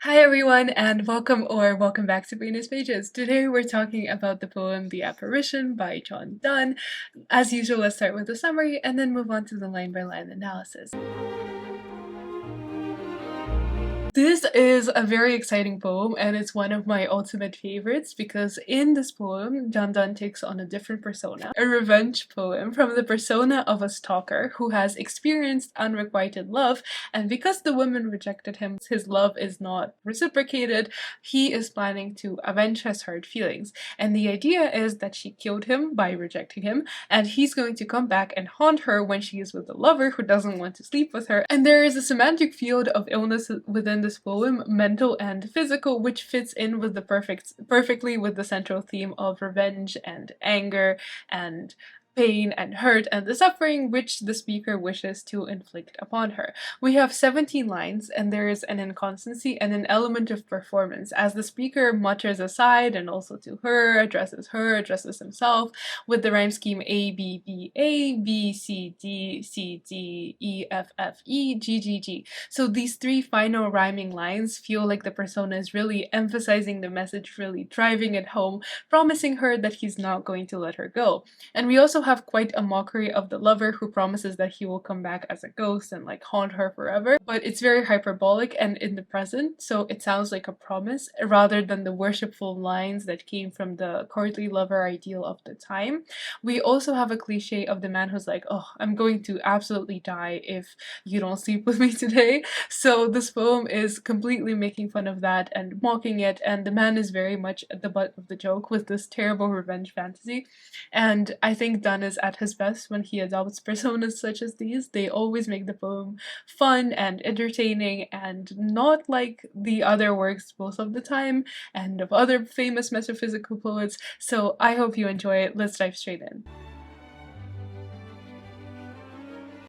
Hi everyone and welcome back to Venus Pages. Today we're talking about the poem The Apparition by John Donne. As usual, let's start with the summary and then move on to the line-by-line analysis. This is a very exciting poem and it's one of my ultimate favorites because in this poem, John Donne takes on a different persona, a revenge poem from the persona of a stalker who has experienced unrequited love, and because the woman rejected him, his love is not reciprocated, he is planning to avenge his hurt feelings. And the idea is that she killed him by rejecting him, and he's going to come back and haunt her when she is with a lover who doesn't want to sleep with her. And there is a semantic field of illness within this poem, mental and physical, which fits in with the perfectly with the central theme of revenge and anger and pain and hurt and the suffering which the speaker wishes to inflict upon her. We have 17 lines and there is an inconstancy and an element of performance as the speaker mutters aside and also to her, addresses himself with the rhyme scheme A, B, B, A, B, C, D, C, D, E, F, F, E, G, G, G. So these three final rhyming lines feel like the persona is really emphasizing the message, really driving it home, promising her that he's not going to let her go. And we also have quite a mockery of the lover who promises that he will come back as a ghost and like haunt her forever, but it's very hyperbolic and in the present, so it sounds like a promise rather than the worshipful lines that came from the courtly lover ideal of the time. We also have a cliche of the man who's like, oh, I'm going to absolutely die if you don't sleep with me today. So this poem is completely making fun of that and mocking it, and the man is very much at the butt of the joke with this terrible revenge fantasy. And I think Donne is at his best when he adopts personas such as these. They always make the poem fun and entertaining and not like the other works most of the time and of other famous metaphysical poets. So I hope you enjoy it. Let's dive straight in.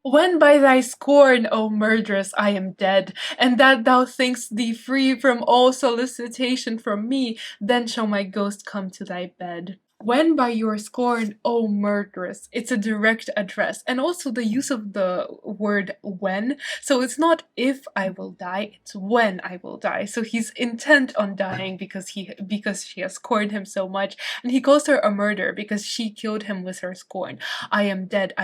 When by thy scorn, O murderess, I am dead, and that thou think'st thee free from all solicitation from me, then shall my ghost come to thy bed. When by your scorn, O murderess, it's a direct address, and also the use of the word when, so it's not if I will die, it's when I will die. So he's intent on dying because she has scorned him so much, and he calls her a murderer because she killed him with her scorn. I am dead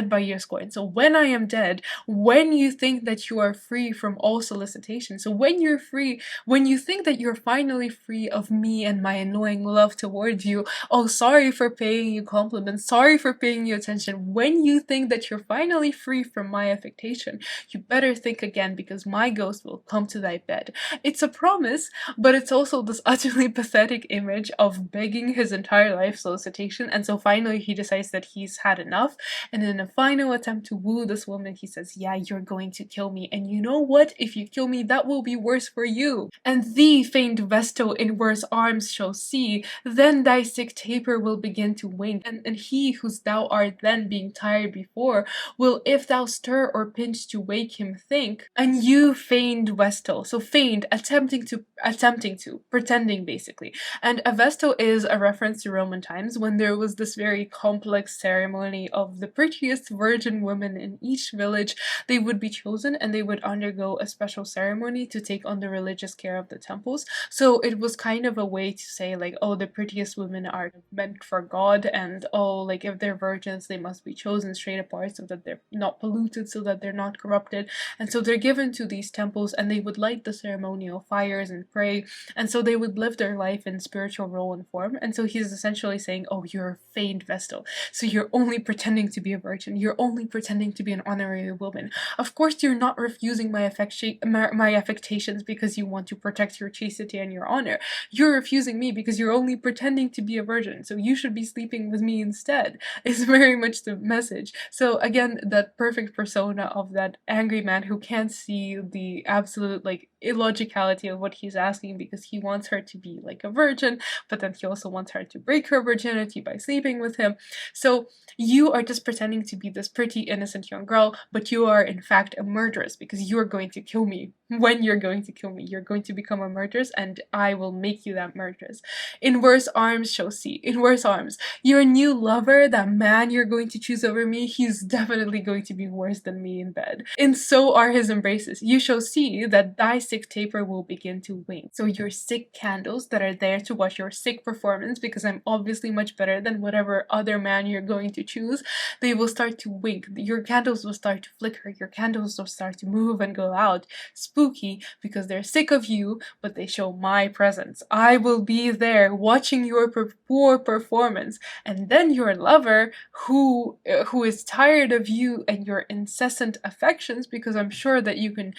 by your scorn. So when I am dead, when you think that you are free from all solicitation, so when you're free, when you think that you're finally free of me and my annoying love towards you, oh, sorry for paying you compliments, sorry for paying you attention, when you think that you're finally free from my affectation, you better think again because my ghost will come to thy bed. It's a promise, but it's also this utterly pathetic image of begging his entire life solicitation, and so finally he decides that he's had enough, and in a final attempt to woo this woman, he says, yeah, you're going to kill me, and you know what? If you kill me, that will be worse for you. And thee, faint vestal, in worse arms shall see, then thy sick taper will begin to wink, and he whose thou art then being tired before, will if thou stir or pinch to wake him think, and you feigned vestal, so feigned, attempting to, pretending basically. And a vestal is a reference to Roman times when there was this very complex ceremony of the prettiest virgin women in each village. They would be chosen and they would undergo a special ceremony to take on the religious care of the temples. So it was kind of a way to say like, oh, the prettiest women are meant for God, and oh, like if they're virgins they must be chosen straight apart so that they're not polluted, so that they're not corrupted. And so they're given to these temples and they would light the ceremonial fires and pray, and so they would live their life in spiritual role and form. And so he's essentially saying, oh, you're a feigned vestal, so you're only pretending to be a virgin, you're only pretending to be an honorary woman. Of course you're not refusing my affectations because you want to protect your chastity and your honor. You're refusing me because you're only pretending to be a virgin, so you should be sleeping with me instead, is very much the message. So again, that perfect persona of that angry man who can't see the absolute like illogicality of what he's asking because he wants her to be like a virgin, but then he also wants her to break her virginity by sleeping with him. So you are just pretending to be this pretty innocent young girl, but you are in fact a murderess because you're going to kill me. When you're going to kill me, you're going to become a murderess and I will make you that murderess. In worse arms shall see, in worse arms. Your new lover, that man you're going to choose over me, he's definitely going to be worse than me in bed. And so are his embraces. You shall see that thy sick taper will begin to wink. So your sick candles that are there to watch your sick performance, because I'm obviously much better than whatever other man you're going to choose, they will start to wink. Your candles will start to flicker. Your candles will start to move and go out. Spooky, because they're sick of you, but they show my presence. I will be there watching your poor performance. And then your lover, who is tired of you and your incessant affections, because I'm sure that you can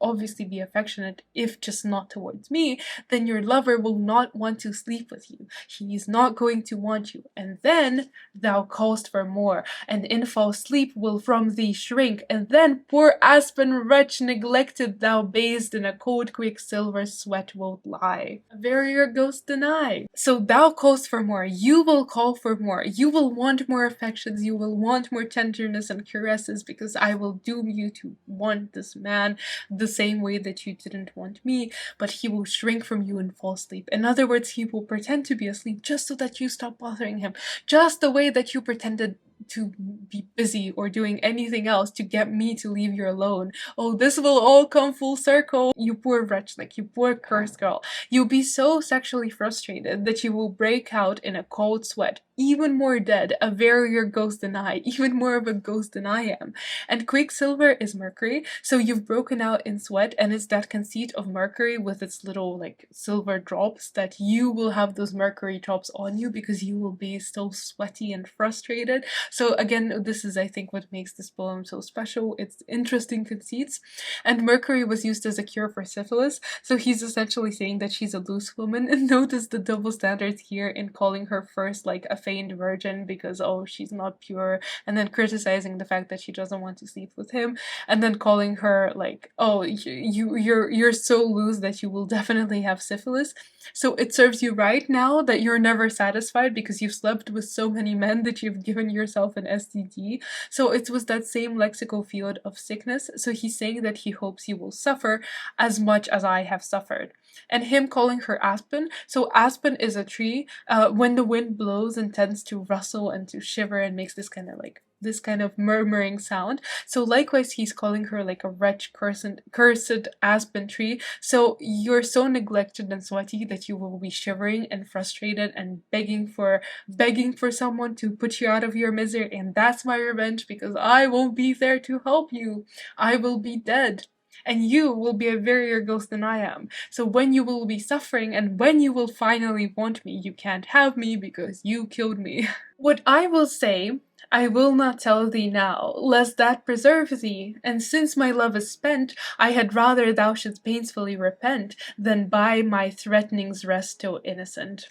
obviously be affectionate, if just not towards me, then your lover will not want to sleep with you. He is not going to want you. And then thou callst for more, and in false sleep will from thee shrink. And then, poor aspen wretch neglected, thou bathed in a cold quicksilver sweat wilt lie. A verier ghost deny. So thou callst for more. You will call for more. You will want more affections. You will want more tenderness and caresses, because I will doom you to want this man the same way that you didn't want me, but he will shrink from you in false sleep. In other words, he will pretend to be asleep just so that you stop bothering him, just the way that you pretended to be busy or doing anything else to get me to leave you alone. Oh, this will all come full circle. You poor wretch, like you poor cursed girl. You'll be so sexually frustrated that you will break out in a cold sweat, even more dead, a verier ghost than I, even more of a ghost than I am. And quicksilver is mercury, so you've broken out in sweat, and it's that conceit of mercury with its little like silver drops, that you will have those mercury drops on you because you will be so sweaty and frustrated. So again, this is, I think, what makes this poem so special. It's interesting conceits. And mercury was used as a cure for syphilis, so he's essentially saying that she's a loose woman. And notice the double standards here in calling her first like a feigned virgin because, oh, she's not pure, and then criticizing the fact that she doesn't want to sleep with him, and then calling her like, oh, you're so loose that you will definitely have syphilis. So it serves you right now that you're never satisfied because you've slept with so many men that you've given yourself an STD. So it was that same lexical field of sickness. So he's saying that he hopes you will suffer as much as I have suffered. And him calling her aspen. So aspen is a tree. When the wind blows and tends to rustle and to shiver and makes this kind of murmuring sound. So likewise, he's calling her like a wretch, cursed aspen tree. So you're so neglected and sweaty that you will be shivering and frustrated and begging for someone to put you out of your misery. And that's my revenge, because I won't be there to help you. I will be dead. And you will be a verier ghost than I am. So when you will be suffering and when you will finally want me, you can't have me because you killed me. What I will say, I will not tell thee now, lest that preserve thee. And since my love is spent, I had rather thou shouldst painfully repent, than by my threatenings rest so innocent.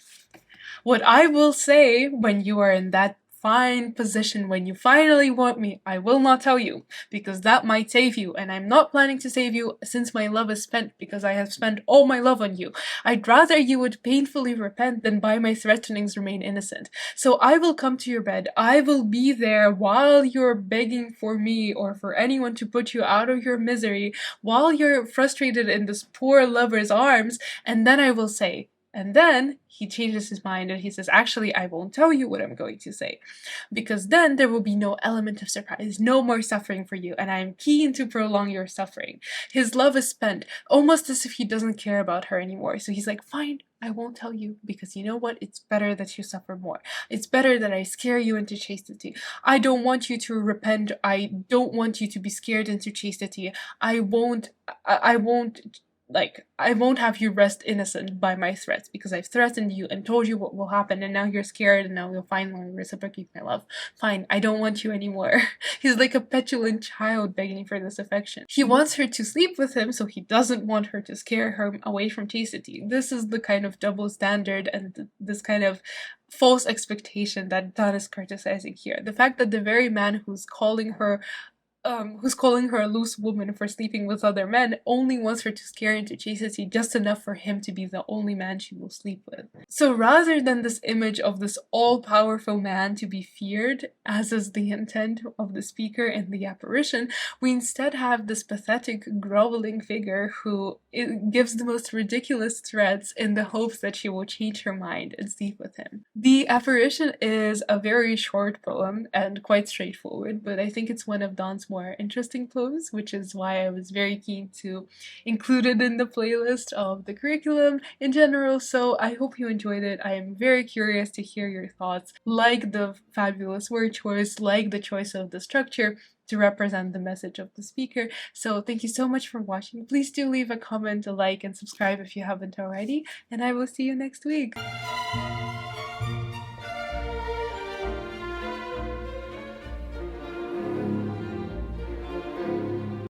What I will say when you are in that fine position, when you finally want me, I will not tell you, because that might save you, and I'm not planning to save you since my love is spent, because I have spent all my love on you. I'd rather you would painfully repent than by my threatenings remain innocent. So I will come to your bed, I will be there while you're begging for me or for anyone to put you out of your misery, while you're frustrated in this poor lover's arms, and then I will say, and then he changes his mind and he says, actually, I won't tell you what I'm going to say, because then there will be no element of surprise, no more suffering for you, and I am keen to prolong your suffering. His love is spent, almost as if he doesn't care about her anymore. So he's like, fine, I won't tell you, because you know what? It's better that you suffer more. It's better that I scare you into chastity. I don't want you to repent. I don't want you to be scared into chastity. I won't have you rest innocent by my threats, because I've threatened you and told you what will happen, and now you're scared, and now you'll finally reciprocate my love. Fine, I don't want you anymore. He's like a petulant child begging for this affection. He wants her to sleep with him, so he doesn't want her to scare her away from chastity. This is the kind of double standard and this kind of false expectation that Donne is criticizing here. The fact that the very man who's calling her a loose woman for sleeping with other men only wants her to scare into chastity just enough for him to be the only man she will sleep with. So rather than this image of this all-powerful man to be feared, as is the intent of the speaker in the apparition, we instead have this pathetic, groveling figure who gives the most ridiculous threats in the hopes that she will change her mind and sleep with him. The apparition is a very short poem and quite straightforward, but I think it's one of Donne's more interesting poems, which is why I was very keen to include it in the playlist of the curriculum in general. So I hope you enjoyed it. I am very curious to hear your thoughts, like the fabulous word choice, like the choice of the structure to represent the message of the speaker. So thank you so much for watching. Please do leave a comment, a like, and subscribe if you haven't already, and I will see you next week.